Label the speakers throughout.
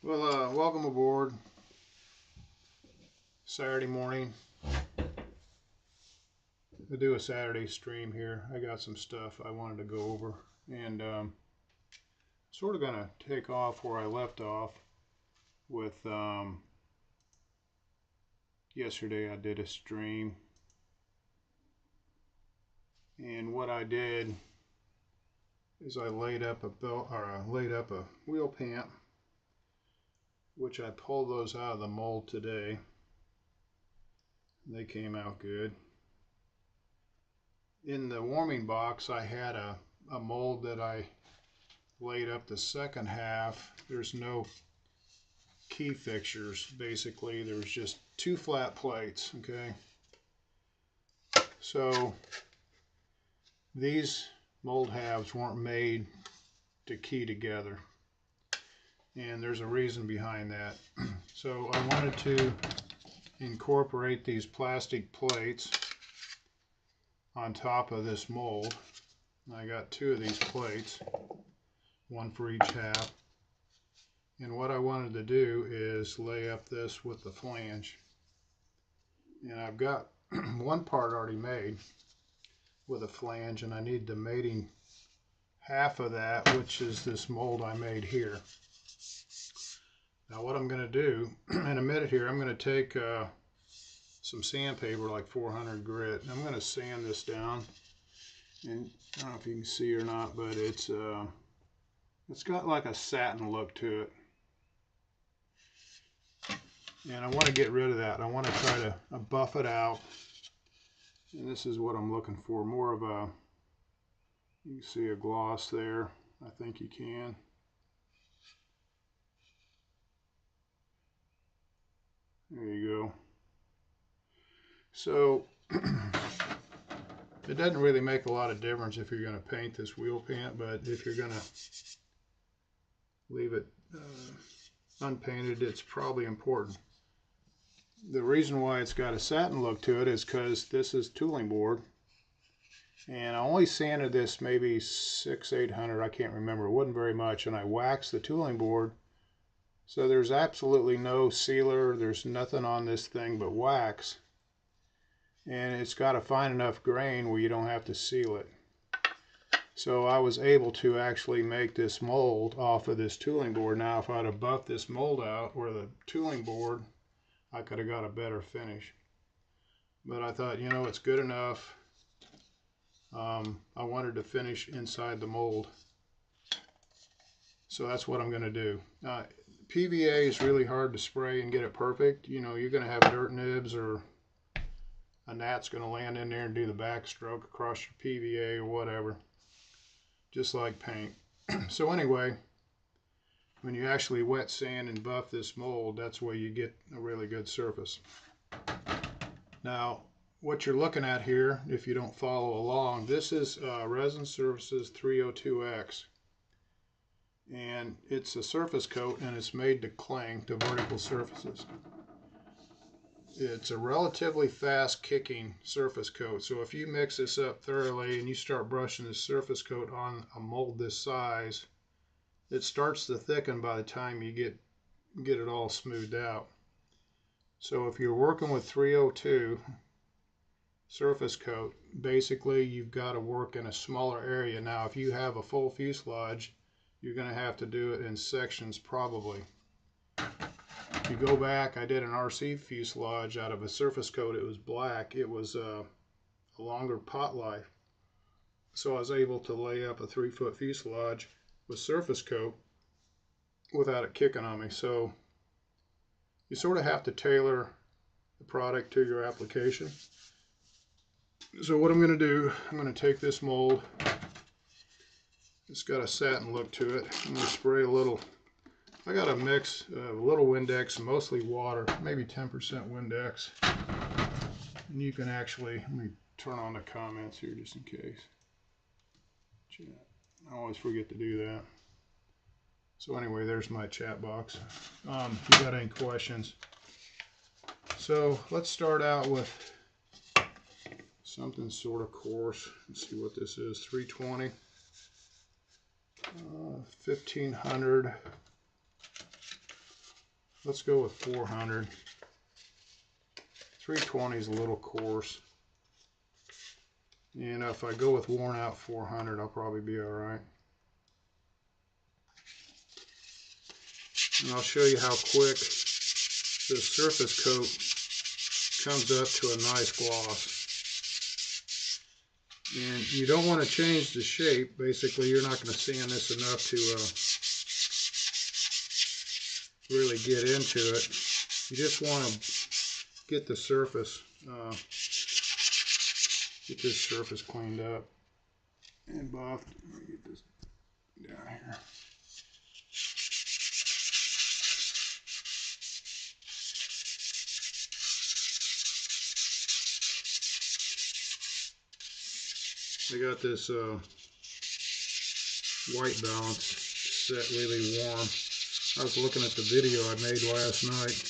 Speaker 1: Well, welcome aboard. Saturday morning. I do a Saturday stream here. I got some stuff I wanted to go over, and sort of gonna take off where I left off with yesterday. I did a stream, and what I did is I laid up a belt, or I laid up a wheel pant, which I pulled those out of the mold today. They came out good. In the warming box, I had a mold that I laid up the second half. There's no key fixtures, basically. There's just two flat plates, okay? So these mold halves weren't made to key together, and there's a reason behind that. So I wanted to incorporate these plastic plates on top of this mold. I got two of these plates, one for each half. And what I wanted to do is lay up this with the flange. And I've got one part already made with a flange, and I need the mating half of that, which is this mold I made here. Now what I'm going to do in a minute here, I'm going to take some sandpaper, like 400 grit, and I'm going to sand this down. And I don't know if you can see or not, but it's got like a satin look to it. And I want to get rid of that. I want to try to buff it out. And this is what I'm looking for. More of a, you can see a gloss there. I think you can. There you go. So it doesn't really make a lot of difference if you're going to paint this wheel pant, but if you're going to leave it unpainted, it's probably important. The reason why it's got a satin look to it is because this is tooling board, and I only sanded this maybe 600-800, I can't remember, it wasn't very much, and I waxed the tooling board, so there's absolutely no sealer, there's nothing on this thing but wax, and it's got a fine enough grain where you don't have to seal it. So I was able to actually make this mold off of this tooling board. Now if I'd have buffed this mold out or the tooling board, I could have got a better finish. But I thought, you know, it's good enough. I wanted to finish inside the mold. So that's what I'm going to do. PVA is really hard to spray and get it perfect. You know, you're going to have dirt nibs, or a gnat's going to land in there and do the backstroke across your PVA or whatever. Just like paint. So anyway, when you actually wet sand and buff this mold, that's where you get a really good surface. Now, what you're looking at here, if you don't follow along, this is Resin Surfaces 302X. And it's a surface coat, and it's made to cling to vertical surfaces. It's a relatively fast kicking surface coat, so if you mix this up thoroughly and you start brushing this surface coat on a mold this size, it starts to thicken by the time you get it all smoothed out. So if you're working with 302 surface coat, basically you've got to work in a smaller area. Now if you have a full fuselage, you're going to have to do it in sections probably. If you go back, I did an RC fuselage out of a surface coat. It was black. It was a longer pot life. So I was able to lay up a 3-foot fuselage with surface coat without it kicking on me. So you sort of have to tailor the product to your application. So what I'm going to do, I'm going to take this mold. It's got a satin look to it. I'm going to spray a little. I got a mix of a little Windex, mostly water, maybe 10% Windex. And you can actually, let me turn on the comments here just in case. Chat. I always forget to do that. So anyway, there's my chat box. If you got any questions. So let's start out with something sort of coarse. Let's see what this is, 320, 1500. Let's go with 400. 320 is a little coarse. And if I go with worn out 400, I'll probably be all right. And I'll show you how quick the surface coat comes up to a nice gloss. And you don't want to change the shape. Basically, you're not going to sand this enough to really get into it. You just want to get the surface, get this surface cleaned up and buffed. Let me get this down here. I got this white balance set really warm. I was looking at the video I made last night.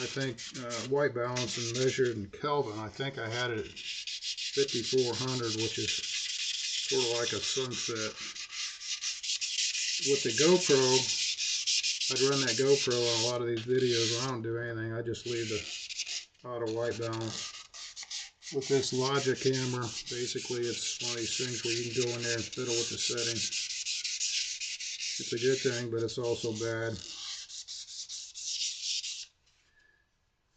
Speaker 1: I think white balance and measured in Kelvin, I think I had it at 5400, which is sort of like a sunset. With the GoPro, I'd run that GoPro on a lot of these videos. I don't do anything. I just leave the auto white balance. With this Logic camera, basically it's one of these things where you can go in there and fiddle with the settings. It's a good thing, but it's also bad.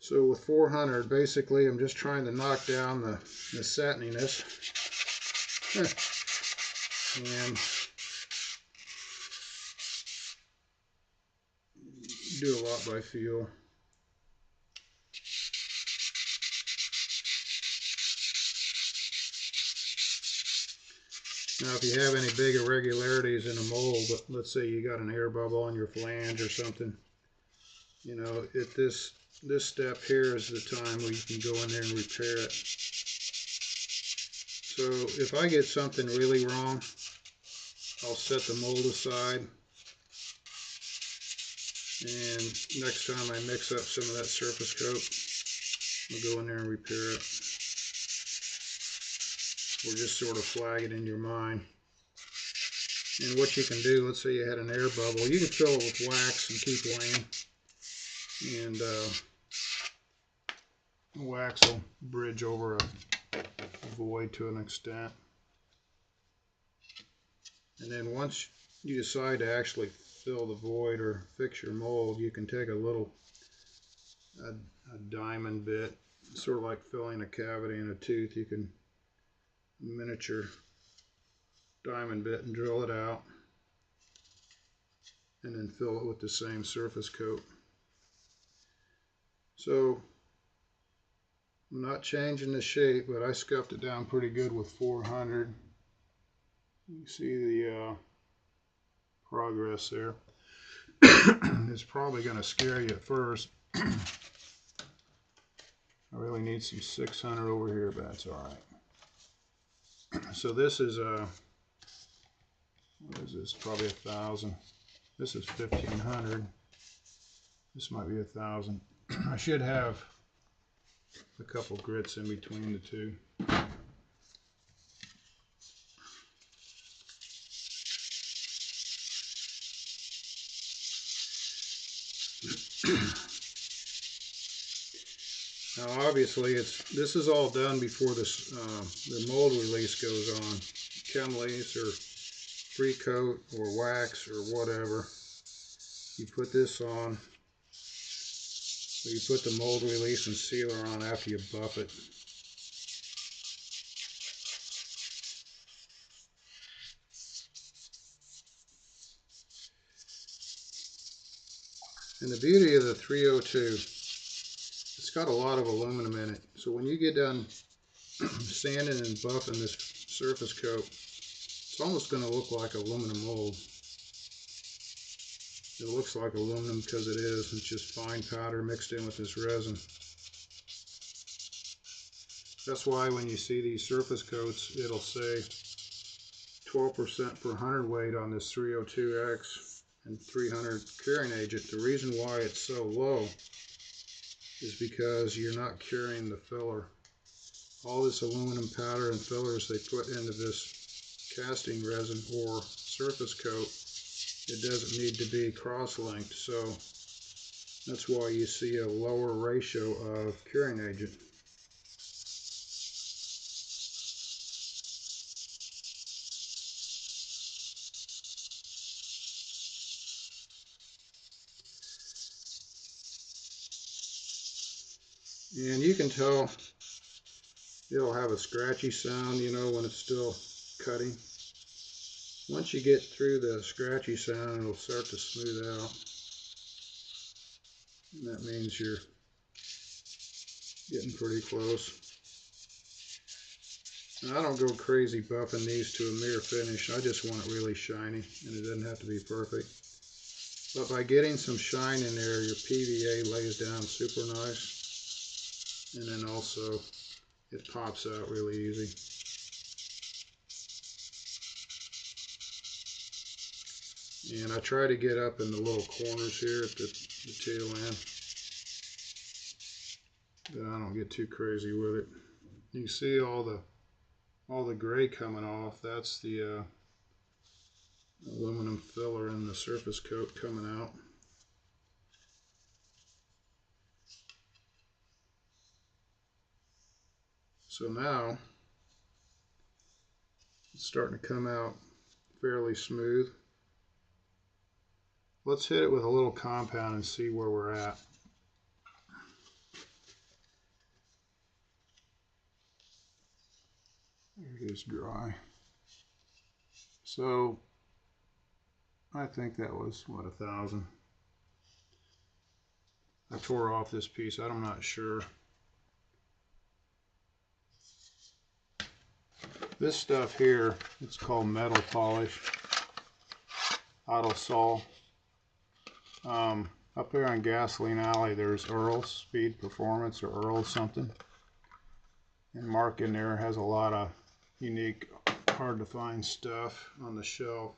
Speaker 1: So with 400, basically I'm just trying to knock down the satininess. And do a lot by feel. Now, if you have any big irregularities in a mold, let's say you got an air bubble on your flange or something, you know, at this step here is the time where you can go in there and repair it. So if I get something really wrong, I'll set the mold aside, and next time I mix up some of that surface coat, I'll go in there and repair it. Or just sort of flag it in your mind. And what you can do, let's say you had an air bubble, you can fill it with wax and keep laying. And wax will bridge over a void to an extent. And then once you decide to actually fill the void or fix your mold, you can take a diamond bit, sort of like filling a cavity in a tooth. You can miniature diamond bit and drill it out, and then fill it with the same surface coat. So I'm not changing the shape, but I scuffed it down pretty good with 400. You see the progress there. It's probably going to scare you at first. I really need some 600 over here, but that's all right. So this is what is this? Probably 1,000. This is 1,500. This might be 1,000. I should have a couple grits in between the two. Now obviously this is all done before this the mold release goes on. Chem release or free coat or wax or whatever. You put this on, or you put the mold release and sealer on after you buff it. And the beauty of the 302, it's got a lot of aluminum in it. So when you get done sanding and buffing this surface coat, it's almost going to look like aluminum mold. It looks like aluminum because it is. It's just fine powder mixed in with this resin. That's why when you see these surface coats, it'll say 12% per hundredweight on this 302X and 300 curing agent. The reason why it's so low is because you're not curing the filler. All this aluminum powder and fillers they put into this casting resin or surface coat it doesn't need to be cross-linked, so that's why you see a lower ratio of curing agent. And you can tell it'll have a scratchy sound, you know, when it's still cutting. Once you get through the scratchy sound, it'll start to smooth out. And that means you're getting pretty close. And I don't go crazy buffing these to a mere finish. I just want it really shiny, and it doesn't have to be perfect. But by getting some shine in there, your PVA lays down super nice. And then also, it pops out really easy. And I try to get up in the little corners here at the tail end, but I don't get too crazy with it. You can see all the gray coming off. That's the aluminum filler in the surface coat coming out. So now it's starting to come out fairly smooth. Let's hit it with a little compound and see where we're at. There it is, dry. So I think that was, what, 1,000. I tore off this piece, I'm not sure. This stuff here, it's called metal polish, Autosol. Up there on Gasoline Alley, there's Earl's Speed Performance or Earl something. And Mark in there has a lot of unique, hard to find stuff on the shelf.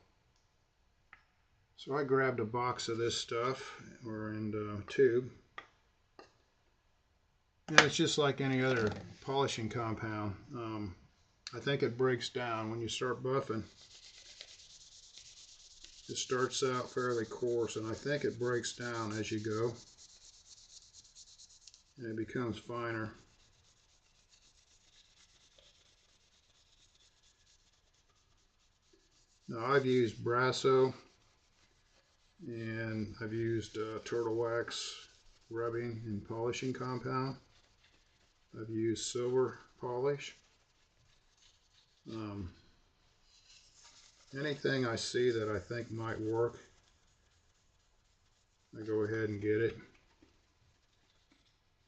Speaker 1: So I grabbed a box of this stuff, or in a tube. And it's just like any other polishing compound. I think it breaks down when you start buffing. It starts out fairly coarse, and I think it breaks down as you go, and it becomes finer. Now I've used Brasso, and I've used turtle wax rubbing and polishing compound. I've used silver polish. Anything I see that I think might work, I go ahead and get it.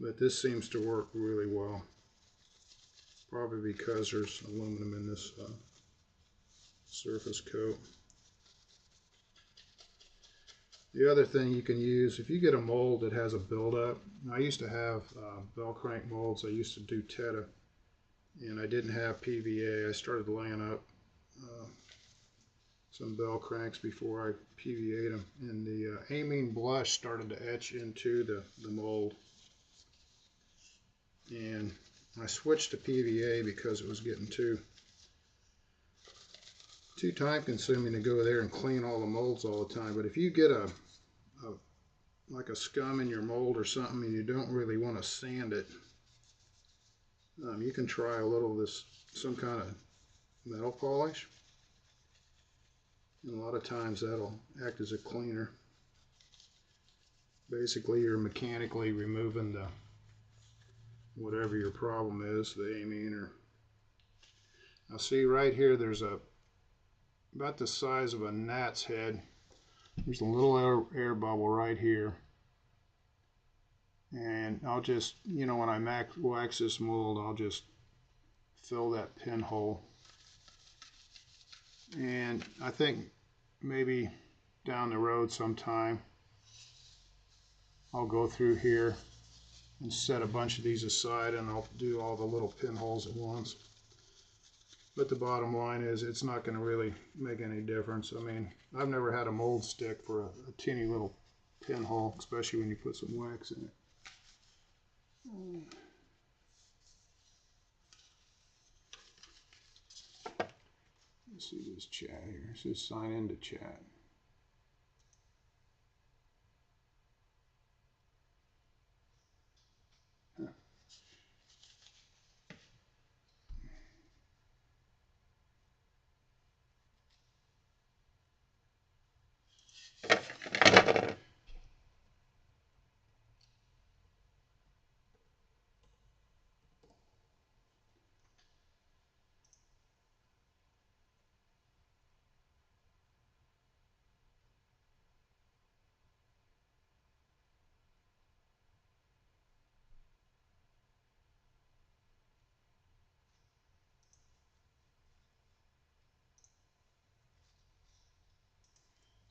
Speaker 1: But this seems to work really well. Probably because there's aluminum in this surface coat. The other thing you can use, if you get a mold that has a buildup, I used to have bell crank molds. I used to do Teta, and I didn't have PVA. I started laying up some bell cranks before I PVA'd them, and the amine blush started to etch into the mold. And I switched to PVA because it was getting too time consuming to go there and clean all the molds all the time. But if you get like a scum in your mold or something and you don't really want to sand it, you can try a little of this, some kind of metal polish, and a lot of times that'll act as a cleaner. Basically, you're mechanically removing the whatever your problem is, the amine. Or now see right here, there's about the size of a gnat's head. There's a little air bubble right here, and I'll just, you know, when I wax this mold, I'll just fill that pinhole. And I think maybe down the road sometime I'll go through here and set a bunch of these aside, and I'll do all the little pinholes at once. But the bottom line is, it's not going to really make any difference. I mean, I've never had a mold stick for a teeny little pinhole, especially when you put some wax in it. Let's see this chat here. It says sign into chat.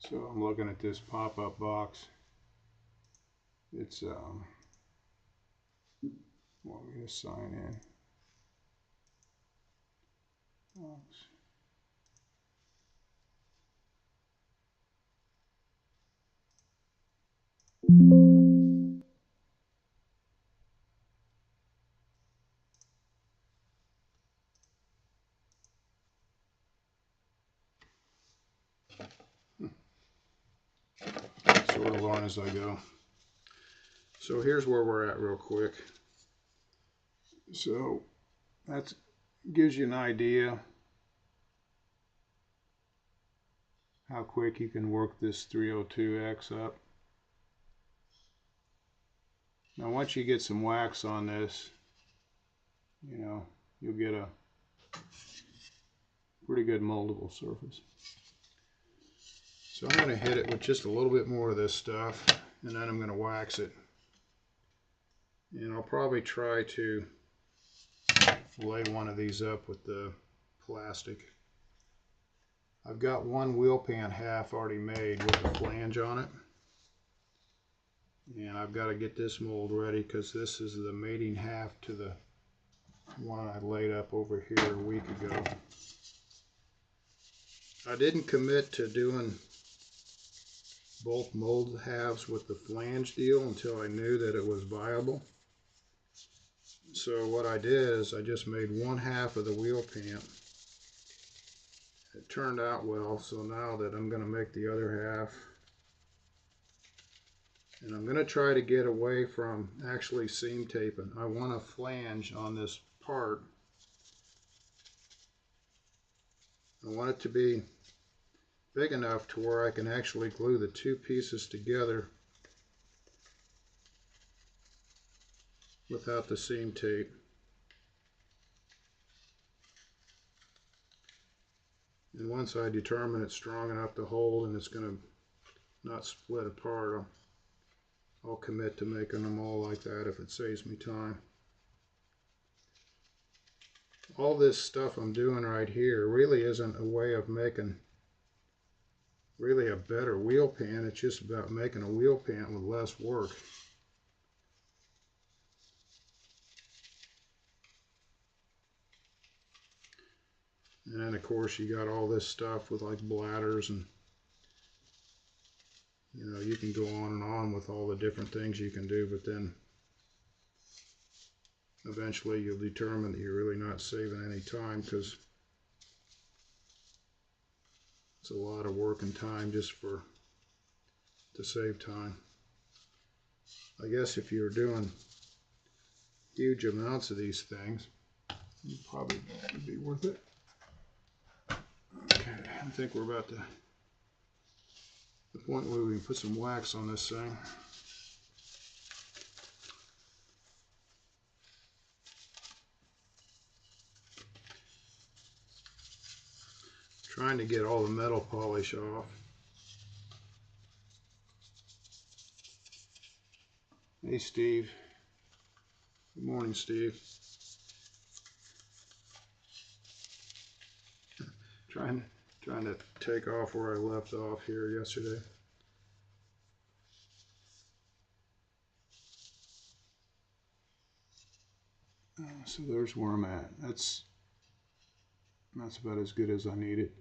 Speaker 1: So I'm looking at this pop-up box. It's want me to sign in. Box. Sort of on as I go. So here's where we're at real quick. So that gives you an idea how quick you can work this 302X up. Now once you get some wax on this, you know, you'll get a pretty good moldable surface. So I'm going to hit it with just a little bit more of this stuff, and then I'm going to wax it. And I'll probably try to lay one of these up with the plastic. I've got one wheel pan half already made with a flange on it. And I've got to get this mold ready because this is the mating half to the one I laid up over here a week ago. I didn't commit to doing both mold halves with the flange deal until I knew that it was viable. So what I did is I just made one half of the wheel pant. It turned out well, so now that I'm going to make the other half, and I'm going to try to get away from actually seam taping. I want a flange on this part. I want it to be big enough to where I can actually glue the two pieces together without the seam tape. And once I determine it's strong enough to hold and it's going to not split apart, I'll commit to making them all like that if it saves me time. All this stuff I'm doing right here really isn't a way of making really a better wheel pan. It's just about making a wheel pan with less work. And then of course you got all this stuff with like bladders, and you know, you can go on and on with all the different things you can do, but then eventually you'll determine that you're really not saving any time because it's a lot of work and time just to save time. I guess if you're doing huge amounts of these things, it probably would be worth it. Okay, I think we're about to the point where we can put some wax on this thing. Trying to get all the metal polish off. Hey Steve. Good morning, Steve. Trying to take off where I left off here yesterday. So there's where I'm at. That's about as good as I need it.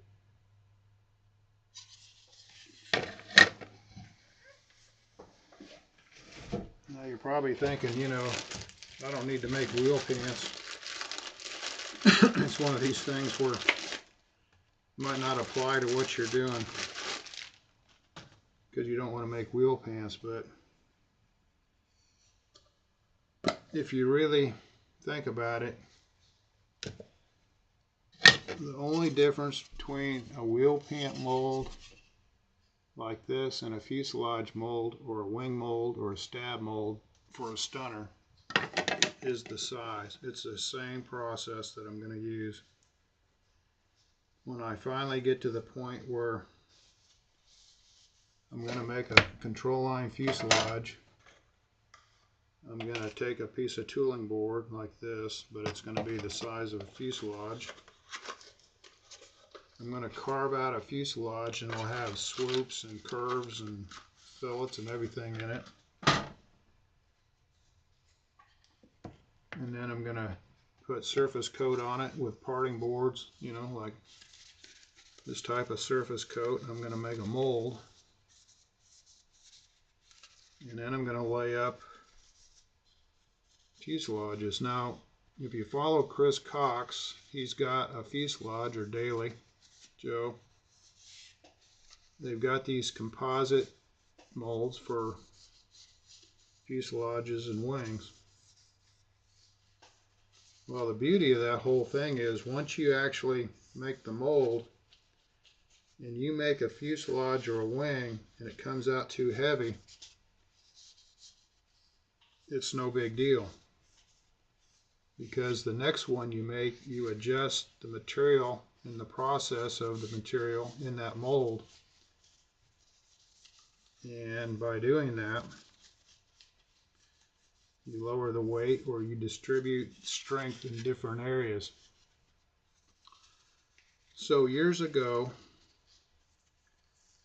Speaker 1: Now you're probably thinking, you know, I don't need to make wheel pants. It's one of these things where it might not apply to what you're doing because you don't want to make wheel pants, but if you really think about it, the only difference between a wheel pant mold like this and a fuselage mold or a wing mold or a stab mold for a stunner is the size. It's the same process that I'm going to use. When I finally get to the point where I'm going to make a control line fuselage, I'm going to take a piece of tooling board like this, but it's going to be the size of a fuselage. I'm going to carve out a fuselage, and it'll have swoops and curves and fillets and everything in it. And then I'm going to put surface coat on it with parting boards, you know, like this type of surface coat. I'm going to make a mold. And then I'm going to lay up fuselages. Now, if you follow Chris Cox, he's got a fuselage, or Daily Joe. They've got these composite molds for fuselages and wings. Well, the beauty of that whole thing is once you actually make the mold and you make a fuselage or a wing and it comes out too heavy, it's no big deal, because the next one you make, you adjust the material and the process of the material in that mold, and by doing that you lower the weight or you distribute strength in different areas. So years ago,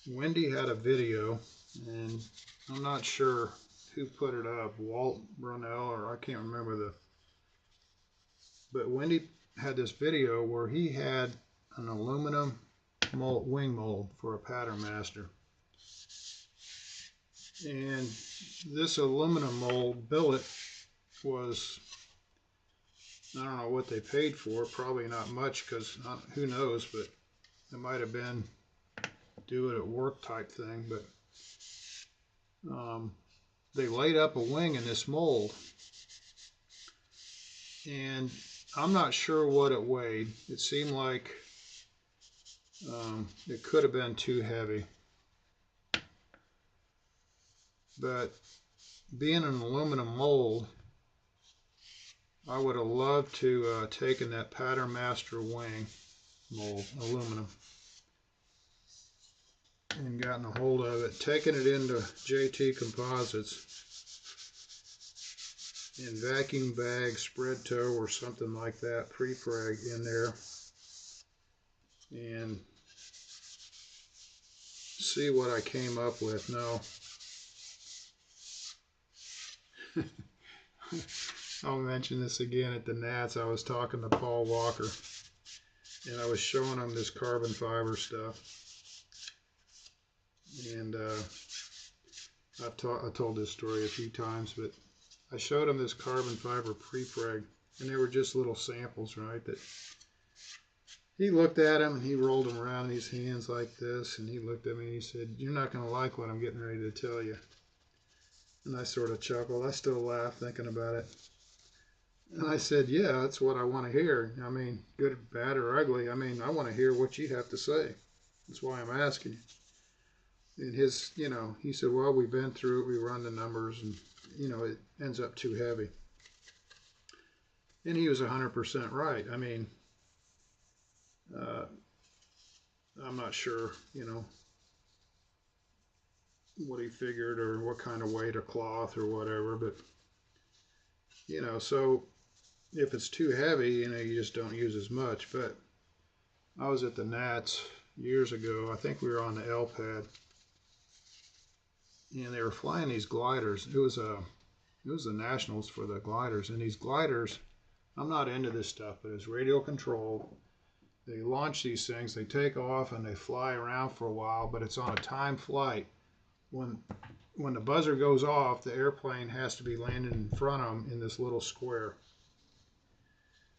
Speaker 1: Wendy had a video, and I'm not sure who put it up, Walt Brunel, or I can't remember but Wendy had this video where he had an aluminum mold, wing mold for a pattern master. And this aluminum mold billet was, I don't know what they paid for, probably not much, because who knows, but it might have been do it at work type thing. But they laid up a wing in this mold, and I'm not sure what it weighed. It seemed like it could have been too heavy. But being an aluminum mold, I would have loved to taken that Pattern Master wing mold, aluminum, and gotten a hold of it, taken it into JT Composites in vacuum bag, spread toe, or something like that, pre-frag in there, and see what I came up with. Now, I'll mention this again at the Nats. I was talking to Paul Walker, and I was showing him this carbon fiber stuff. And I told this story a few times, but I showed him this carbon fiber pre-frag, and they were just little samples, right? That he looked at them, and he rolled them around in his hands like this, and he looked at me and he said, "You're not going to like what I'm getting ready to tell you." And I sort of chuckled. I still laugh thinking about it. And I said, "Yeah, that's what I want to hear. I mean, good, bad, or ugly. I mean, I want to hear what you have to say. That's why I'm asking you." And his, you know, he said, "Well, we've been through it. We run the numbers, and, you know, it ends up too heavy." And he was 100% right. I mean, I'm not sure, you know, what he figured or what kind of weight of cloth or whatever, but, you know, so if it's too heavy, you know, you just don't use as much. But I was at the Nats years ago. I think we were on the L pad, and they were flying these gliders. It was the Nationals for the gliders, and these gliders, I'm not into this stuff, but it's radio controlled. They launch these things, they take off, and they fly around for a while, but it's on a timed flight. When the buzzer goes off, the airplane has to be landing in front of them in this little square.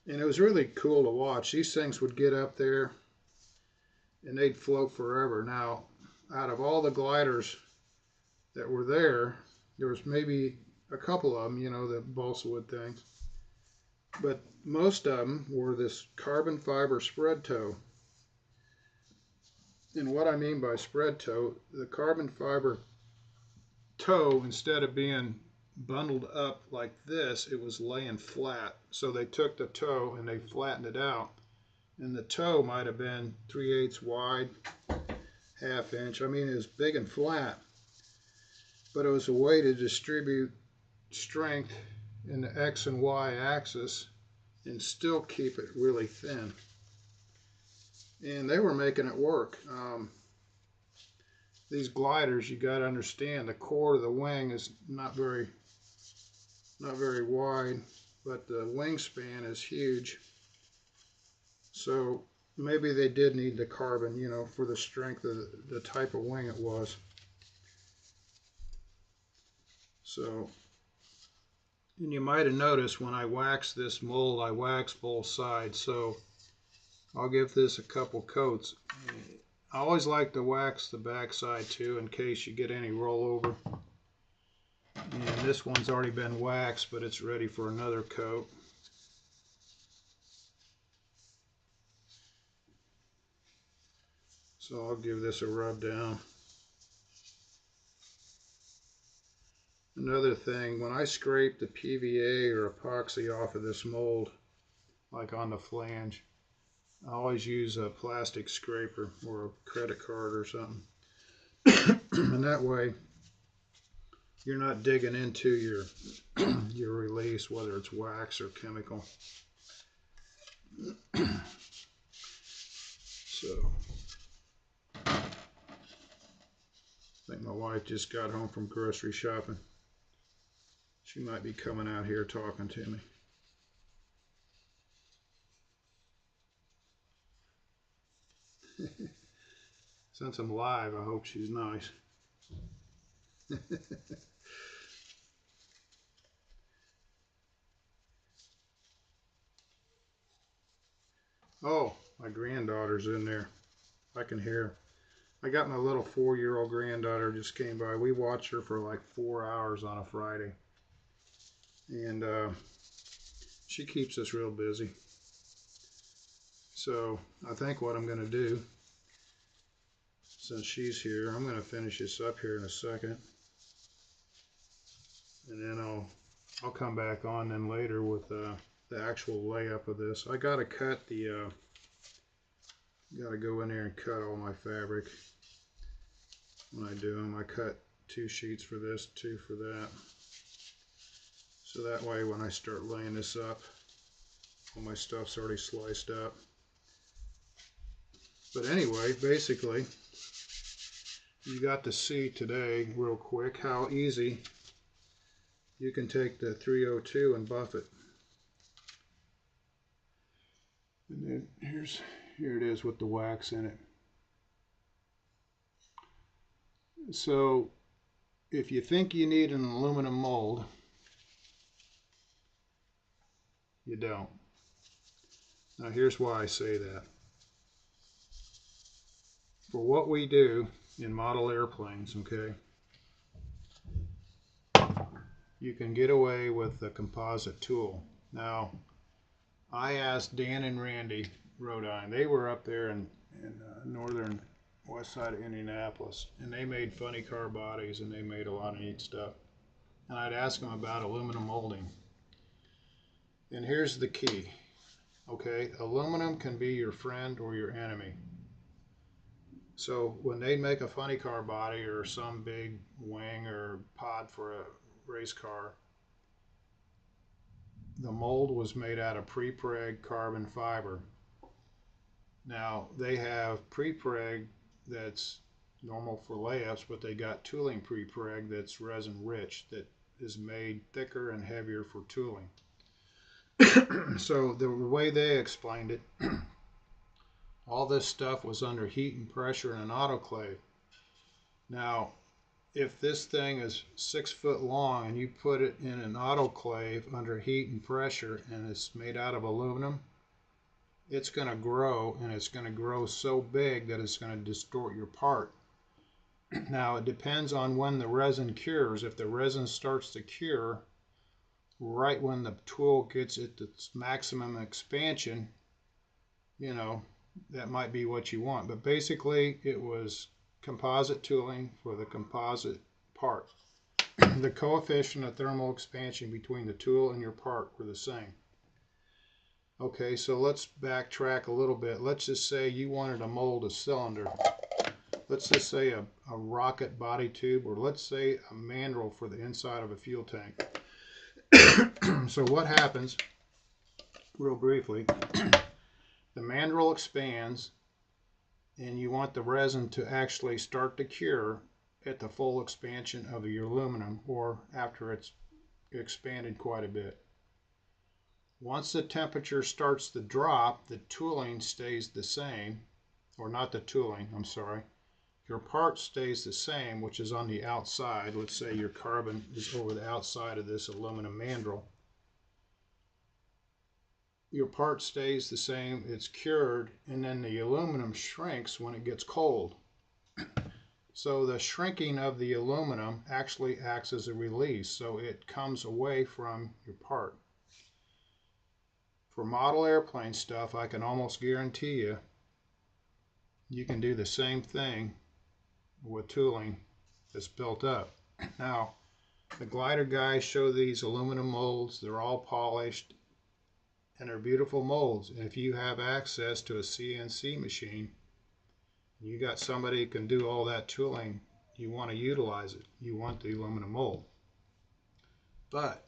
Speaker 1: And it was really cool to watch. These things would get up there, and they'd float forever. Now, out of all the gliders that were there was maybe a couple of them, you know, the balsa wood things. But most of them were this carbon fiber spread toe. And what I mean by spread toe, the carbon fiber toe, instead of being bundled up like this, it was laying flat. So they took the toe and they flattened it out. And the toe might have been 3/8 wide, 1/2 inch. I mean, it was big and flat. But it was a way to distribute strength in the X and Y axis and still keep it really thin. and they were making it work. These gliders, you got to understand, the core of the wing is not very wide, but the wingspan is huge. So maybe they did need the carbon, you know, for the strength of the type of wing it was. So, and you might have noticed when I wax this mold, I wax both sides. So I'll give this a couple coats. I always like to wax the back side too in case you get any rollover. And this one's already been waxed, but it's ready for another coat. So I'll give this a rub down. Another thing, when I scrape the PVA or epoxy off of this mold, like on the flange, I always use a plastic scraper or a credit card or something. And that way, you're not digging into your release, whether it's wax or chemical. So, I think my wife just got home from grocery shopping. She might be coming out here talking to me. Since I'm live, I hope she's nice. Oh, my granddaughter's in there. I can hear. I got my little 4-year-old granddaughter just came by. We watched her for like 4 hours on a Friday. And she keeps us real busy. So I think what I'm going to do, since she's here, I'm going to finish this up here in a second. And then I'll come back on then later with the actual layup of this. I got to cut the, got to go in there and cut all my fabric. When I do them, I cut 2 sheets for this, 2 for that. So that way when I start laying this up, all my stuff's already sliced up. But anyway, basically, you got to see today real quick how easy you can take the 302 and buff it. And then here it is with the wax in it. So if you think you need an aluminum mold, you don't. Now here's why I say that. For what we do in model airplanes, okay, you can get away with the composite tool. Now, I asked Dan and Randy Rodine. They were up there in northern west side of Indianapolis, and they made funny car bodies, and they made a lot of neat stuff. And I'd ask them about aluminum molding. And here's the key, okay? Aluminum can be your friend or your enemy. So when they make a funny car body or some big wing or pod for a race car, the mold was made out of pre-preg carbon fiber. Now they have pre-preg that's normal for layups, but they got tooling pre-preg that's resin rich, that is made thicker and heavier for tooling. So the way they explained it, all this stuff was under heat and pressure in an autoclave. Now, if this thing is 6 foot long and you put it in an autoclave under heat and pressure and it's made out of aluminum, it's going to grow, and it's going to grow so big that it's going to distort your part. Now, it depends on when the resin cures. If the resin starts to cure right when the tool gets its maximum expansion, you know, that might be what you want. But basically, it was composite tooling for the composite part. The coefficient of thermal expansion between the tool and your part were the same. Okay, so let's backtrack a little bit. Let's just say you wanted to mold a cylinder. Let's just say a rocket body tube, or let's say a mandrel for the inside of a fuel tank. So what happens, real briefly, the mandrel expands, and you want the resin to actually start to cure at the full expansion of your aluminum, or after it's expanded quite a bit. Once the temperature starts to drop, the tooling stays the same, or not the tooling, I'm sorry. Your part stays the same, which is on the outside. Let's say your carbon is over the outside of this aluminum mandrel. Your part stays the same, it's cured, and then the aluminum shrinks when it gets cold. So the shrinking of the aluminum actually acts as a release, so it comes away from your part. For model airplane stuff, I can almost guarantee you can do the same thing with tooling that's built up. Now, the glider guys show these aluminum molds. They're all polished, and they're beautiful molds. And if you have access to a CNC machine, you got somebody who can do all that tooling, you want to utilize it. You want the aluminum mold. But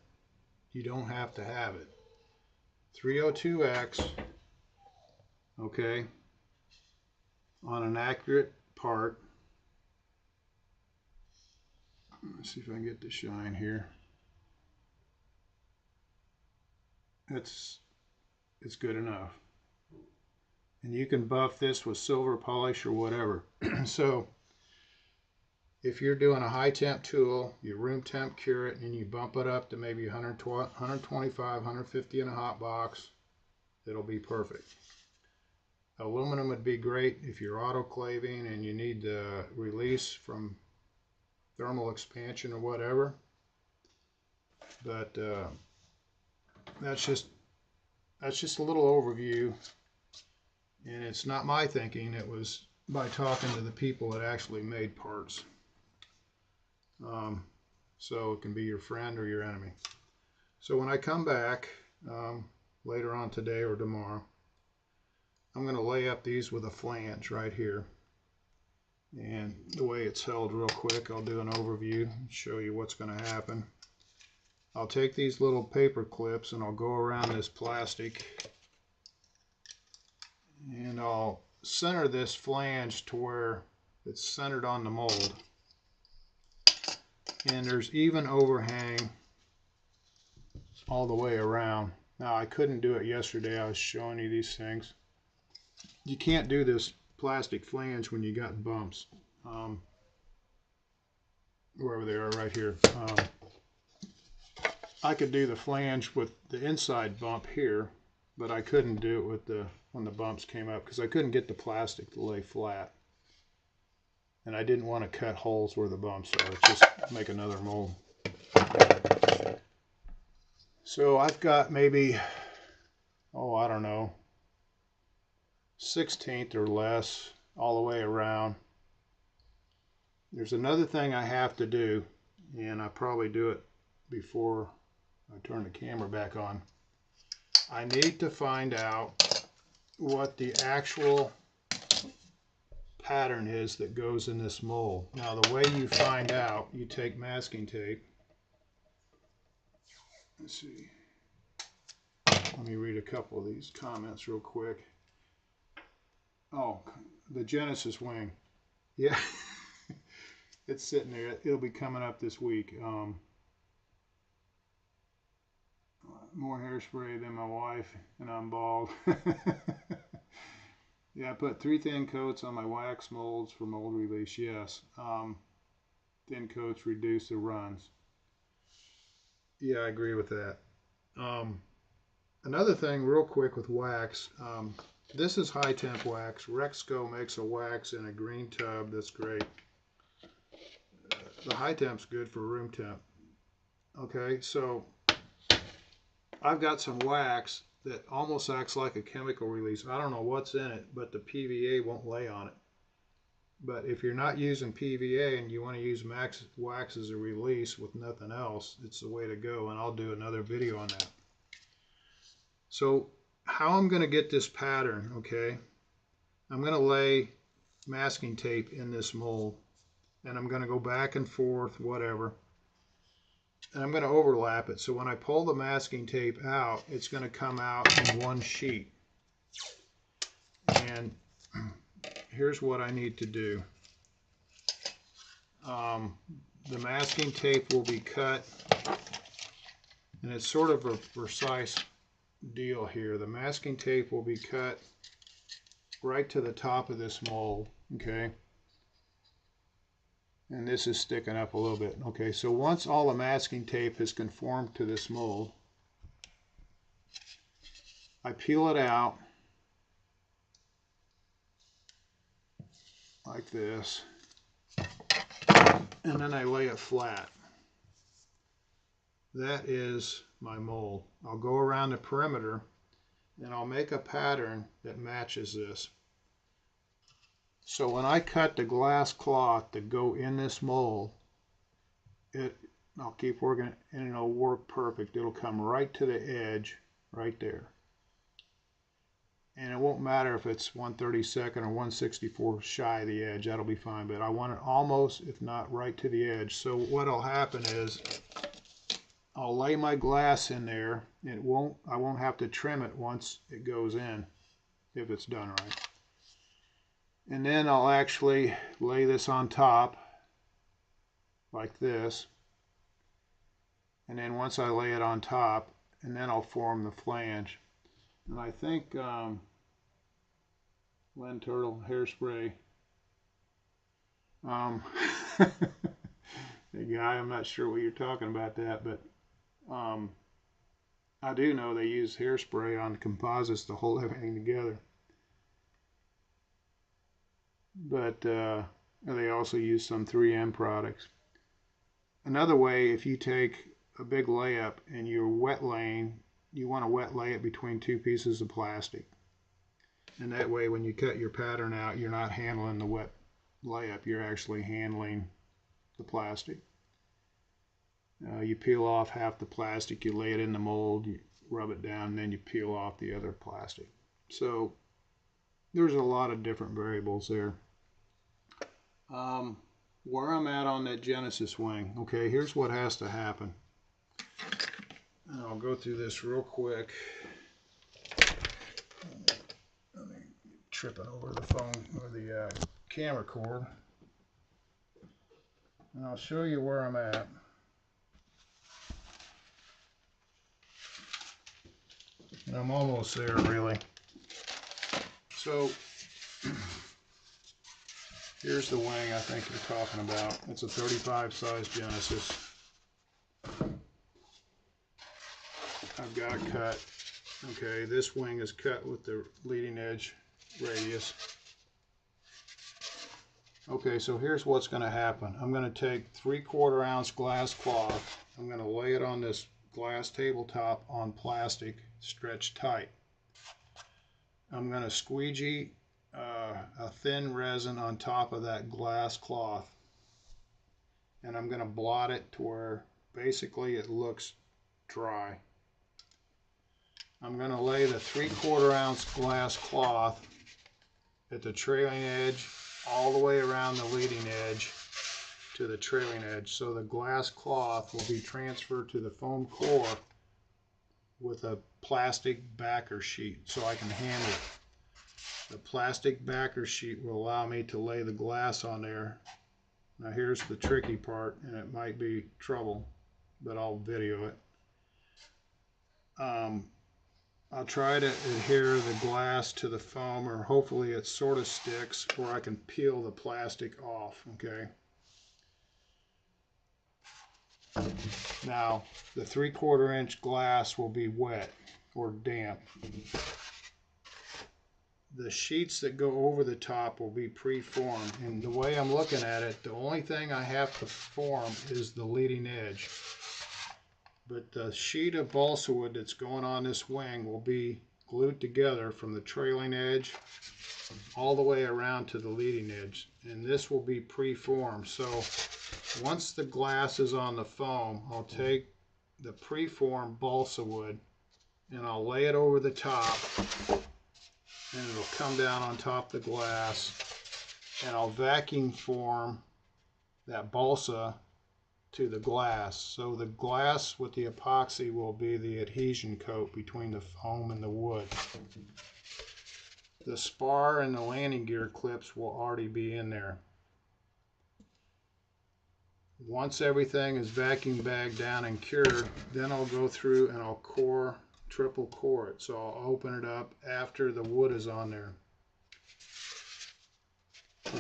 Speaker 1: you don't have to have it. 302X, okay, on an accurate part. Let's see if I can get the shine here. It's good enough. And you can buff this with silver polish or whatever. So if you're doing a high temp tool, you room temp cure it, and you bump it up to maybe 125, 150 in a hot box, it'll be perfect. Aluminum would be great if you're autoclaving and you need the release from thermal expansion or whatever. But that's just a little overview, and it's not my thinking. It was by talking to the people that actually made parts. So it can be your friend or your enemy. So when I come back later on today or tomorrow, I'm going to lay up these with a flange right here. And the way it's held, real quick, I'll do an overview and show you what's going to happen. I'll take these little paper clips and I'll go around this plastic, and I'll center this flange to where it's centered on the mold. And there's even overhang all the way around. Now, I couldn't do it yesterday. I was showing you these things. You can't do this plastic flange when you got bumps. Wherever they are, right here. I could do the flange with the inside bump here, but I couldn't do it with when the bumps came up, because I couldn't get the plastic to lay flat. And I didn't want to cut holes where the bumps are. Just make another mold. So I've got maybe, I don't know, 1/16 or less all the way around. There's another thing I have to do, and I'll probably do it before I turn the camera back on. I need to find out what the actual pattern is that goes in this mold. Now, the way you find out, you take masking tape. Let's see. Let me read a couple of these comments real quick. Oh, the Genesis wing. Yeah. It's sitting there. It'll be coming up this week. More hairspray than my wife, and I'm bald. Yeah, I put 3 thin coats on my wax molds for mold release. Yes. Thin coats reduce the runs. Yeah, I agree with that. Another thing real quick with wax. This is high temp wax. Rexco makes a wax in a green tub that's great. The high temp's good for room temp. Okay, so I've got some wax that almost acts like a chemical release. I don't know what's in it, but the PVA won't lay on it. But if you're not using PVA and you want to use wax as a release with nothing else, it's the way to go, and I'll do another video on that. So how I'm going to get this pattern, okay, I'm going to lay masking tape in this mold, and I'm going to go back and forth, whatever, and I'm going to overlap it. So when I pull the masking tape out, it's going to come out in one sheet. And here's what I need to do. The masking tape will be cut, and it's sort of a precise deal here. The masking tape will be cut right to the top of this mold, okay? And this is sticking up a little bit. Okay, so once all the masking tape has conformed to this mold, I peel it out like this, and then I lay it flat. That is my mold. I'll go around the perimeter and I'll make a pattern that matches this. So when I cut the glass cloth to go in this mold, I'll keep working it and it'll work perfect. It'll come right to the edge right there. And it won't matter if it's 1/32 or 1/64 shy of the edge, that'll be fine. But I want it almost, if not right to the edge. So what'll happen is I'll lay my glass in there. I won't have to trim it once it goes in, if it's done right. And then I'll actually lay this on top like this. And then once I lay it on top, and then I'll form the flange. And I think Len Turtle hairspray. The guy, I'm not sure what you're talking about that, but I do know they use hairspray on composites to hold everything together. But they also use some 3M products. Another way, if you take a big layup and you're wet laying, you want to wet lay it between two pieces of plastic. And that way when you cut your pattern out, you're not handling the wet layup, you're actually handling the plastic. You peel off half the plastic, you lay it in the mold, you rub it down, and then you peel off the other plastic. So there's a lot of different variables there. Where I'm at on that Genesis wing, okay, here's what has to happen. And I'll go through this real quick. Let me tripping over the phone or the camera cord. And I'll show you where I'm at. And I'm almost there, really. So here's the wing I think you're talking about. It's a 35 size Genesis. I've got it cut. Okay, this wing is cut with the leading edge radius. Okay, so here's what's going to happen. I'm going to take 3/4 ounce glass cloth. I'm going to lay it on this glass tabletop on plastic, stretched tight. I'm going to squeegee a thin resin on top of that glass cloth, and I'm going to blot it to where basically it looks dry. I'm going to lay the 3/4 ounce glass cloth at the trailing edge all the way around the leading edge to the trailing edge, so the glass cloth will be transferred to the foam core with a plastic backer sheet so I can handle it. The plastic backer sheet will allow me to lay the glass on there. Now here's the tricky part, and it might be trouble, but I'll video it. I'll try to adhere the glass to the foam, or hopefully it sort of sticks where I can peel the plastic off, okay? Now, the 3/4 inch glass will be wet or damp. The sheets that go over the top will be pre-formed, and the way I'm looking at it, the only thing I have to form is the leading edge. But the sheet of balsa wood that's going on this wing will be glued together from the trailing edge all the way around to the leading edge, and this will be pre-formed. So once the glass is on the foam, I'll take the pre-formed balsa wood and I'll lay it over the top, and it'll come down on top of the glass, and I'll vacuum form that balsa to the glass. So the glass with the epoxy will be the adhesion coat between the foam and the wood. the spar and the landing gear clips will already be in there. Once everything is vacuum bagged down and cured, then I'll go through and I'll triple core it. So I'll open it up after the wood is on there.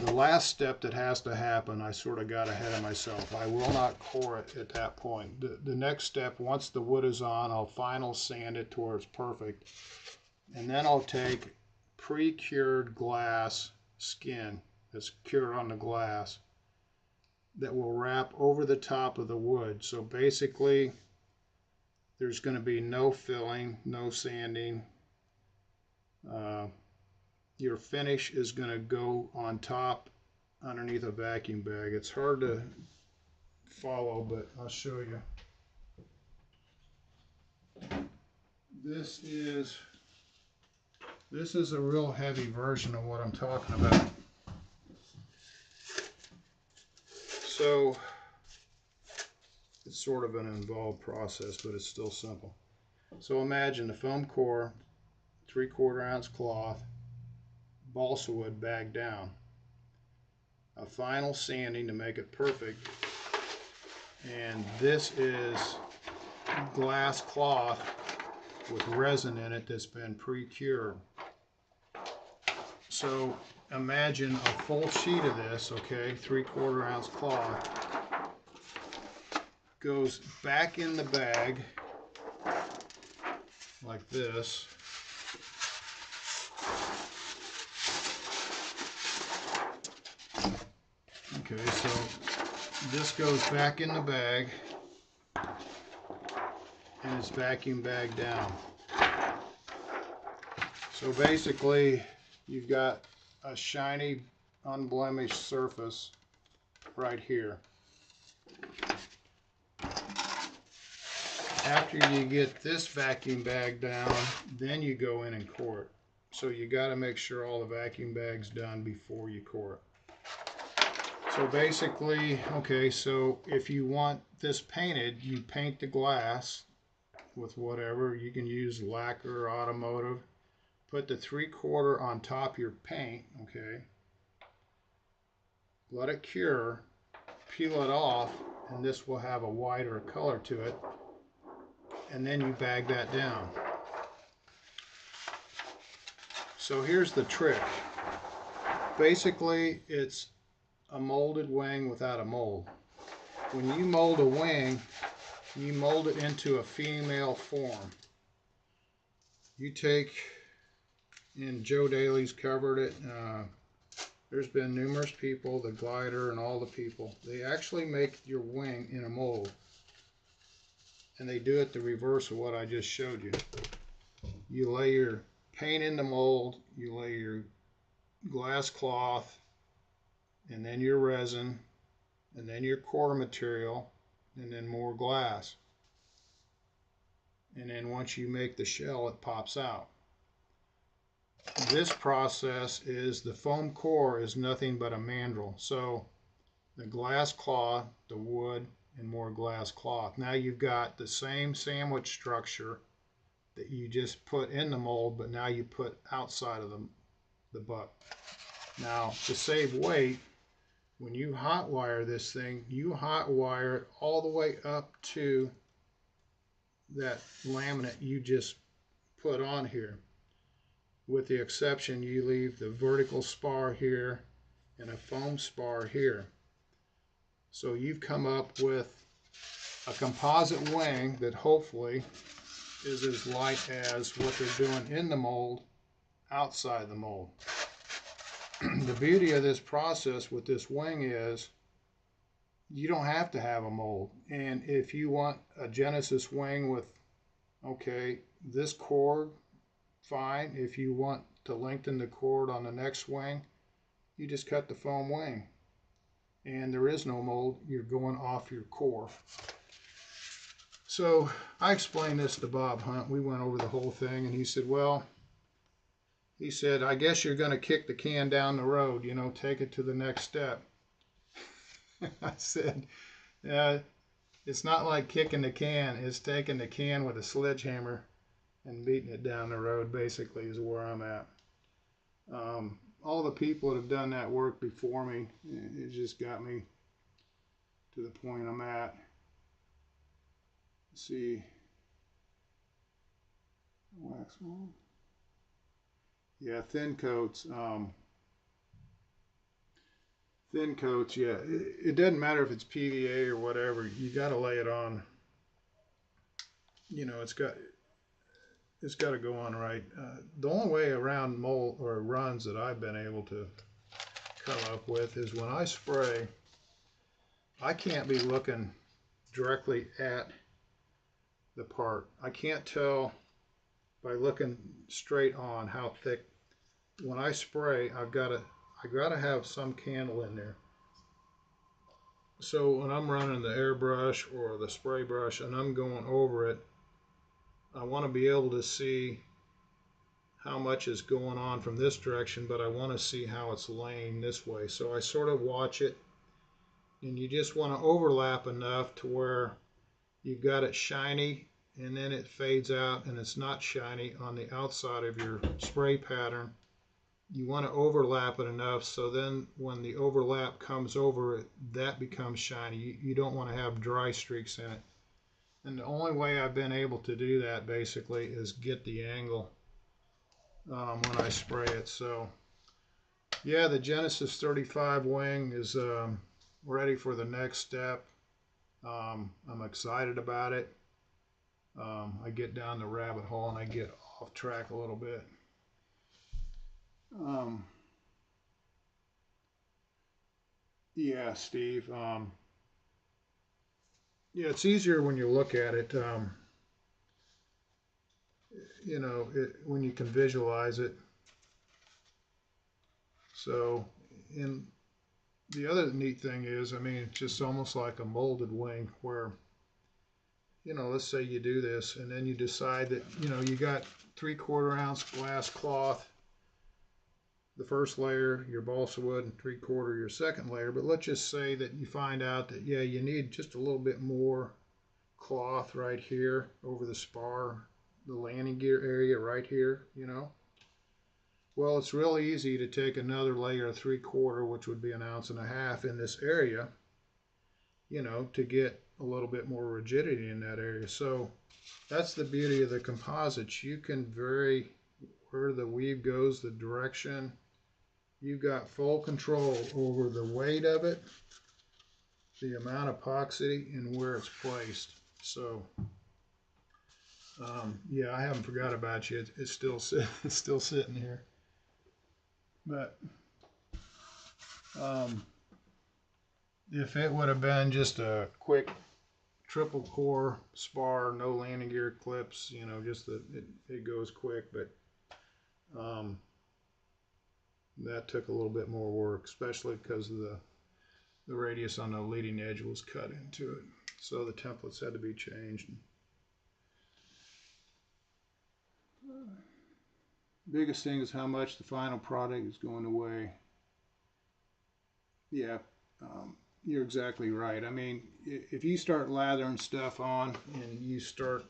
Speaker 1: The last step that has to happen, I sort of got ahead of myself. I will not core it at that point. The next step, once the wood is on, I'll final sand it to where it's perfect. And then I'll take pre-cured glass skin that's cured on the glass that will wrap over the top of the wood. So basically, there's going to be no filling, no sanding. Your finish is going to go on top underneath a vacuum bag. It's hard to follow, but I'll show you. This is a real heavy version of what I'm talking about. So it's sort of an involved process, but it's still simple. So imagine the foam core, 3/4 ounce cloth, balsa wood bagged down, a final sanding to make it perfect, and this is glass cloth with resin in it that's been pre-cured. So imagine a full sheet of this, okay, 3/4 ounce cloth, goes back in the bag like this. Okay, so this goes back in the bag and it's vacuum bagged down. So basically, you've got a shiny, unblemished surface right here. After you get this vacuum bag down, then you go in and core it. So you got to make sure all the vacuum bag's done before you core it. So basically, okay, so if you want this painted, you paint the glass with whatever. You can use lacquer, automotive. Put the 3/4 on top of your paint, okay. Let it cure, peel it off, and this will have a whiter color to it. And then you bag that down. So here's the trick. Basically, it's a molded wing without a mold. When you mold a wing, you mold it into a female form. You take, and Joe Daly's covered it, there's been numerous people, the glider and all the people, they actually make your wing in a mold. And they do it the reverse of what I just showed you. You lay your paint in the mold, you lay your glass cloth, and then your resin, and then your core material, and then more glass. And then once you make the shell, it pops out. This process is, the foam core is nothing but a mandrel. So the glass cloth, the wood, and more glass cloth. Now you've got the same sandwich structure that you just put in the mold, but now you put outside of the butt. Now, to save weight, when you hot wire this thing, you hot wire it all the way up to that laminate you just put on here. With the exception, you leave the vertical spar here and a foam spar here. So you've come up with a composite wing that hopefully is as light as what they're doing in the mold outside the mold. The beauty of this process with this wing is you don't have to have a mold. And if you want a Genesis wing with, okay, this cord, fine. If you want to lengthen the cord on the next wing, you just cut the foam wing. And there is no mold, you're going off your core. So I explained this to Bob Hunt. We went over the whole thing, and he said, well, he said, I guess you're going to kick the can down the road, you know, take it to the next step. I said, it's not like kicking the can, it's taking the can with a sledgehammer and beating it down the road, basically, is where I'm at. All the people that have done that work before me, it just got me to the point I'm at. Let's see, wax one. Yeah, thin coats. Thin coats. Yeah, it doesn't matter if it's PVA or whatever. You got to lay it on. You know, it's got to go on right. The only way around mold or runs that I've been able to come up with is when I spray, I can't be looking directly at the part. I can't tell by looking straight on how thick. When I spray, I gotta have some candle in there. So when I'm running the airbrush or the spray brush and I'm going over it, I want to be able to see how much is going on from this direction, but I want to see how it's laying this way. So I sort of watch it, and you just want to overlap enough to where you've got it shiny and then it fades out and it's not shiny on the outside of your spray pattern. You want to overlap it enough so then when the overlap comes over it, that becomes shiny. You don't want to have dry streaks in it. And the only way I've been able to do that basically is get the angle when I spray it. So yeah, the Genesis 35 wing is ready for the next step. I'm excited about it. I get down the rabbit hole and I get off track a little bit. Yeah, Steve. Yeah, it's easier when you look at it. You know, when you can visualize it. So, and the other neat thing is, I mean, it's just almost like a molded wing where, you know, let's say you do this and then you decide that, you know, you got 3/4 ounce glass cloth, the first layer, your balsa wood, and 3/4 your second layer. But let's just say that you find out that, yeah, you need just a little bit more cloth right here over the spar, the landing gear area right here, you know. Well, it's real easy to take another layer of 3/4, which would be 1.5 ounces in this area, you know, to get a little bit more rigidity in that area. So that's the beauty of the composites. You can vary where the weave goes, the direction. You've got full control over the weight of it, the amount of epoxy, and where it's placed. So yeah, I haven't forgot about you. It's still it's still sitting here. But if it would have been just a quick triple core spar, no landing gear clips, you know, just that it goes quick, but that took a little bit more work, especially because of the radius on the leading edge was cut into it. So the templates had to be changed. Biggest thing is how much the final product is going to weigh. Yeah, you're exactly right. I mean, if you start lathering stuff on and you start,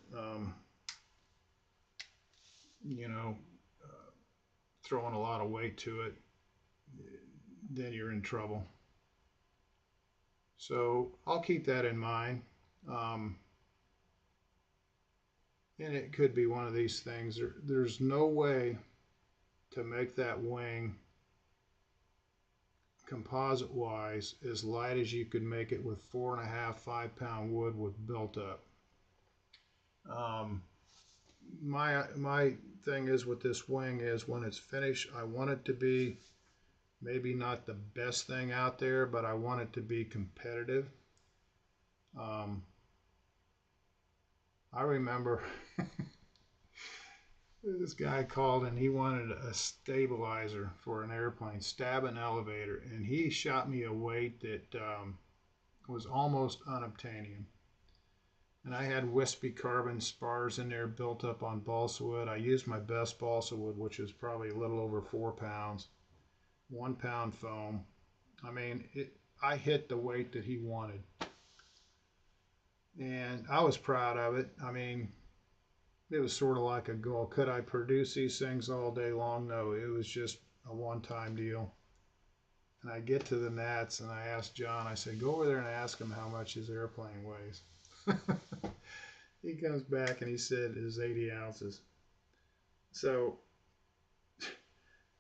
Speaker 1: you know, throwing a lot of weight to it, then you're in trouble. So I'll keep that in mind. And it could be one of these things. There's no way to make that wing composite wise as light as you could make it with 4.5, 5 pound wood with built up. My thing is with this wing is when it's finished, I want it to be maybe not the best thing out there, but I want it to be competitive. I remember this guy called and he wanted a stabilizer for an airplane, stab an elevator, and he shot me a weight that was almost unobtainium. And I had wispy carbon spars in there built up on balsa wood. I used my best balsa wood, which is probably a little over 4 pounds, 1 pound foam. I mean, I hit the weight that he wanted. And I was proud of it. I mean, it was sort of like a goal. Could I produce these things all day long? No, it was just a one-time deal. And I get to the nets and I ask John, I said, go over there and ask him how much his airplane weighs. He comes back and he said it is 80 ounces. So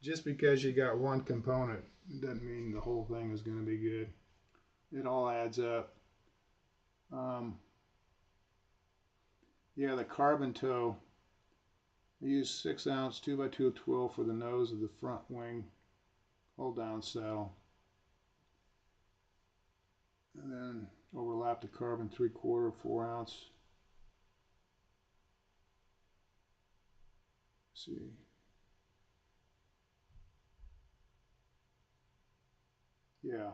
Speaker 1: just because you got one component doesn't mean the whole thing is going to be good. It all adds up. Yeah, the carbon toe. I use 6-ounce 2x2 of 12 for the nose of the front wing hold down saddle. And then overlap the carbon 3/4 4-ounce. See. Yeah.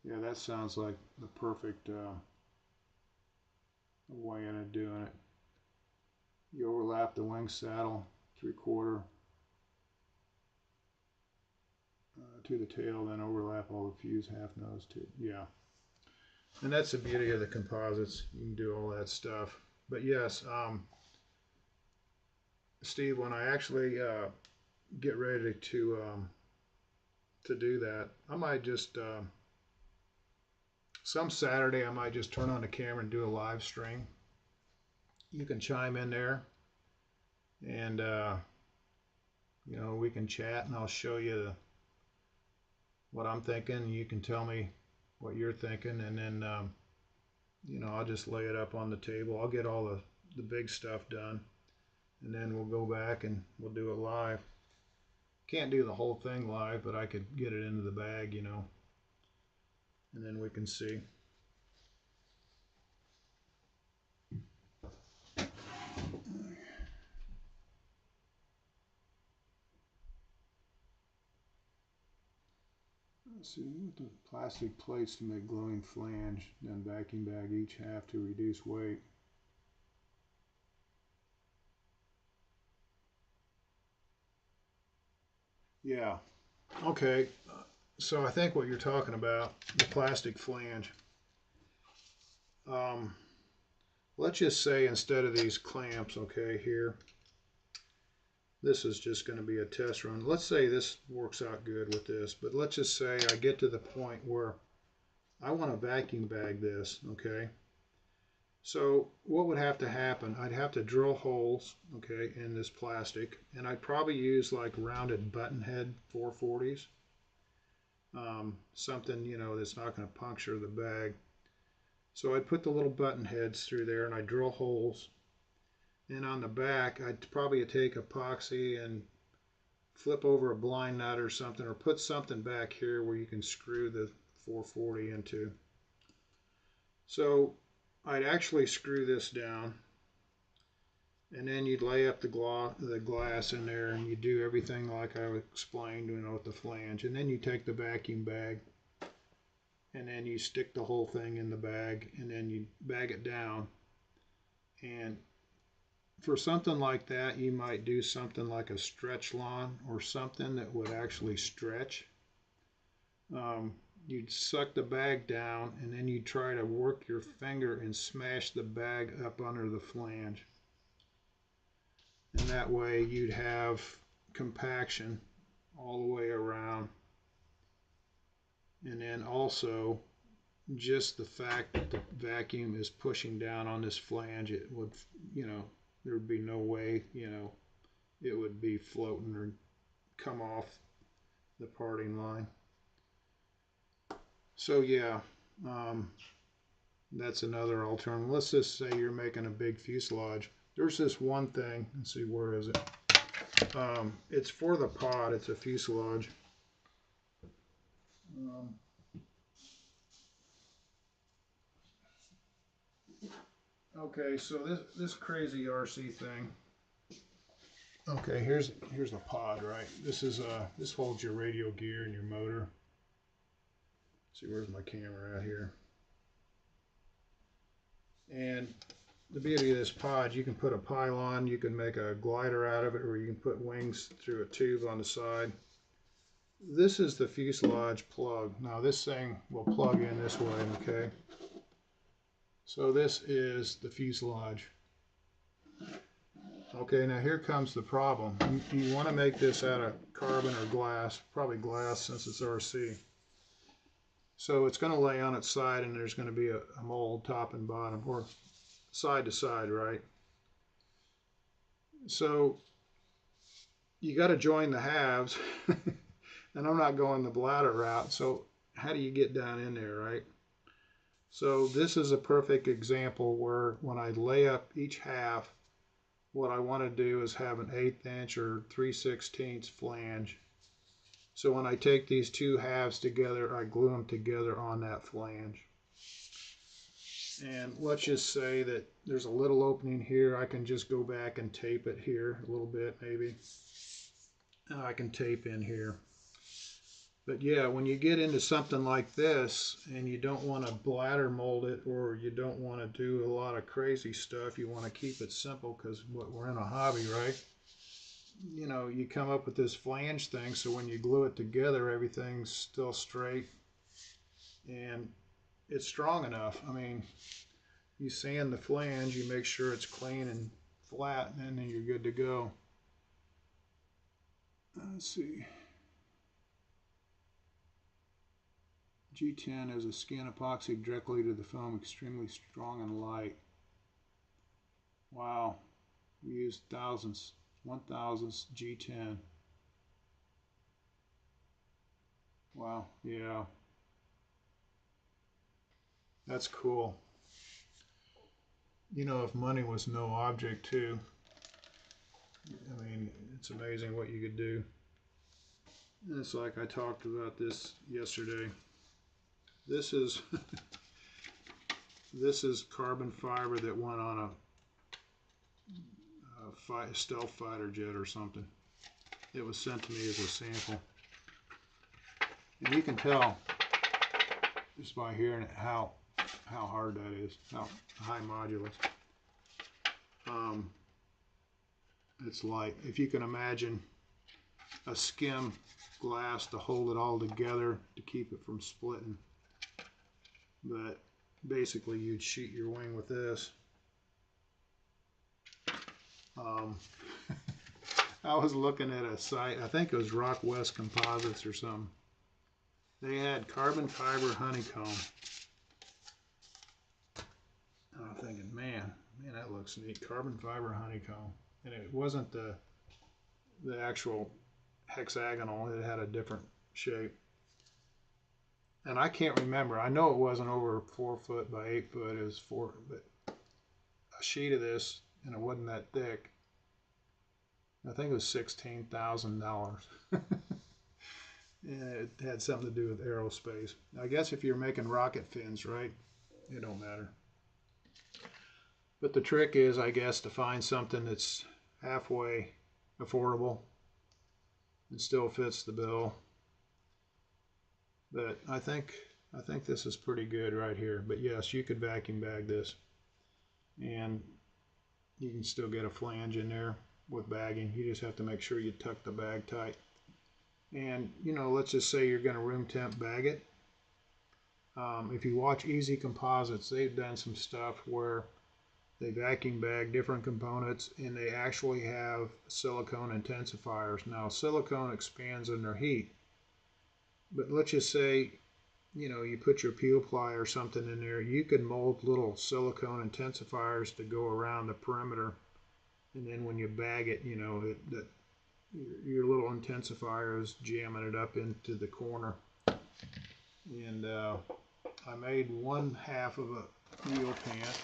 Speaker 1: Yeah, that sounds like the perfect way of doing it. You overlap the wing saddle 3/4 to the tail, then overlap all the fuse half nose too. Yeah. And that's the beauty of the composites. You can do all that stuff. But yes, Steve, when I actually get ready to do that, I might just some Saturday I might just turn on the camera and do a live stream. You can chime in there, and you know, we can chat, and I'll show you what I'm thinking. You can tell me what you're thinking, and then you know, I'll just lay it up on the table. I'll get all the big stuff done, and then we'll go back and we'll do it live. Can't do the whole thing live, but I could get it into the bag, you know, and then we can see. Let's see, with the plastic plates to make glowing flange, then vacuum bag each half to reduce weight. Yeah, okay, so I think what you're talking about, the plastic flange. Let's just say instead of these clamps, okay, here, this is just going to be a test run. Let's say this works out good with this, but let's just say I get to the point where I want to vacuum bag this, okay? So what would have to happen? I'd have to drill holes, okay, in this plastic, and I'd probably use like rounded button head 440s, something, you know, that's not going to puncture the bag. So I'd put the little button heads through there and I'd drill holes. And on the back, I'd probably take epoxy and flip over a blind nut or something, or put something back here where you can screw the 440 into. So I'd actually screw this down, and then you'd lay up the glass in there, and you do everything like I explained, you know, with the flange. And then you take the vacuum bag, and then you stick the whole thing in the bag, and then you bag it down. And for something like that, you might do something like a stretch lawn or something that would actually stretch. You'd suck the bag down, and then you try to work your finger and smash the bag up under the flange. And that way you'd have compaction all the way around. And then also just the fact that the vacuum is pushing down on this flange, it would, you know, there would be no way, you know, it would be floating or come off the parting line. So yeah, that's another alternative. Let's just say you're making a big fuselage. There's this one thing, let's see, where is it? It's for the pod, it's a fuselage. Okay, so this crazy RC thing. Okay, here's the pod, right? This is this holds your radio gear and your motor. Let's see, where's my camera at here? And the beauty of this pod, you can put a pylon, you can make a glider out of it, or you can put wings through a tube on the side. This is the fuselage plug. Now this thing will plug in this way, okay? So this is the fuselage. Okay, now here comes the problem. You want to make this out of carbon or glass, probably glass since it's RC. So it's going to lay on its side and there's going to be a mold top and bottom, or side to side, right? So you got to join the halves, and I'm not going the bladder route, so how do you get down in there, right? So this is a perfect example where when I lay up each half, what I want to do is have an 1/8 inch or 3/16 flange. So when I take these two halves together, I glue them together on that flange. And let's just say that there's a little opening here. I can just go back and tape it here a little bit maybe. And I can tape in here. But yeah, when you get into something like this and you don't want to bladder mold it, or you don't want to do a lot of crazy stuff, you want to keep it simple because we're in a hobby, right? You know, you come up with this flange thing, so when you glue it together, everything's still straight and it's strong enough. I mean, you sand the flange, you make sure it's clean and flat, and then you're good to go. Let's see. G10 is a skin epoxy directly to the foam, extremely strong and light. Wow, we used thousands, 1,000s G10. Wow, yeah, that's cool. You know, if money was no object too, I mean, it's amazing what you could do. And it's like I talked about this yesterday. This is this is carbon fiber that went on a stealth fighter jet or something. It was sent to me as a sample, and you can tell just by hearing it how hard that is, how high modulus. It's light. If you can imagine a skim glass to hold it all together to keep it from splitting, but basically you'd sheet your wing with this. I was looking at a site, I think it was Rock West Composites or something. They had carbon fiber honeycomb. I'm thinking, man, that looks neat. Carbon fiber honeycomb. And it wasn't the actual hexagonal, it had a different shape. And I can't remember. I know it wasn't over 4 foot by 8 foot. It was 4, but a sheet of this, and it wasn't that thick. I think it was $16,000. And it had something to do with aerospace. I guess if you're making rocket fins, right, it don't matter. But the trick is, I guess, to find something that's halfway affordable and still fits the bill. But I think this is pretty good right here. But yes, you could vacuum bag this, and you can still get a flange in there with bagging. You just have to make sure you tuck the bag tight. And you know, let's just say you're going to room temp bag it. If you watch Easy Composites, they've done some stuff where they vacuum bag different components, and they actually have silicone intensifiers. Now, silicone expands under heat, but let's just say, you know, you put your peel ply or something in there, you can mold little silicone intensifiers to go around the perimeter, and then when you bag it, you know, your little intensifier is jamming it up into the corner. And I made 1/2 of a wheel pant.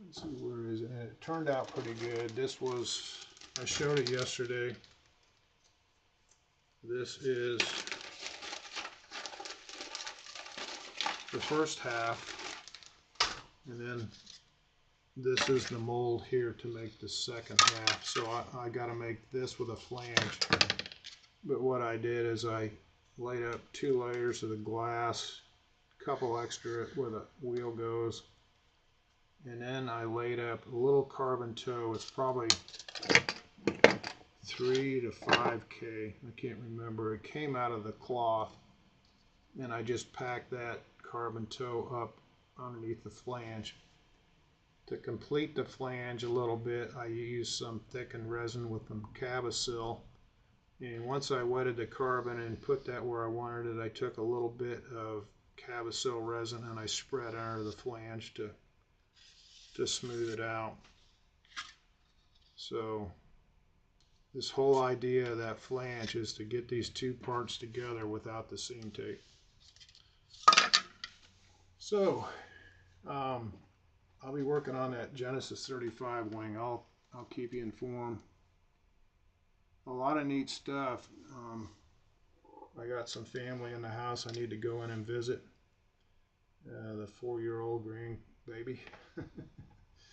Speaker 1: Let's see, where is it? And it turned out pretty good. This was, I showed it yesterday. This is the first half, and then this is the mold here to make the second half. So I got to make this with a flange. But what I did is I laid up 2 layers of the glass, a couple extra where the wheel goes, and then I laid up a little carbon toe. It's probably 3 to 5K. I can't remember. It came out of the cloth, and I just packed that carbon toe up underneath the flange To complete the flange a little bit, I used some thickened resin with some Cabasil. And once I wetted the carbon and put that where I wanted it, I took a little bit of Cabasil resin and I spread under the flange to smooth it out. So this whole idea of that flange is to get these two parts together without the seam tape. So I'll be working on that Genesis 35 wing. I'll keep you informed. A lot of neat stuff. I got some family in the house I need to go in and visit. The 4-year-old grandbaby.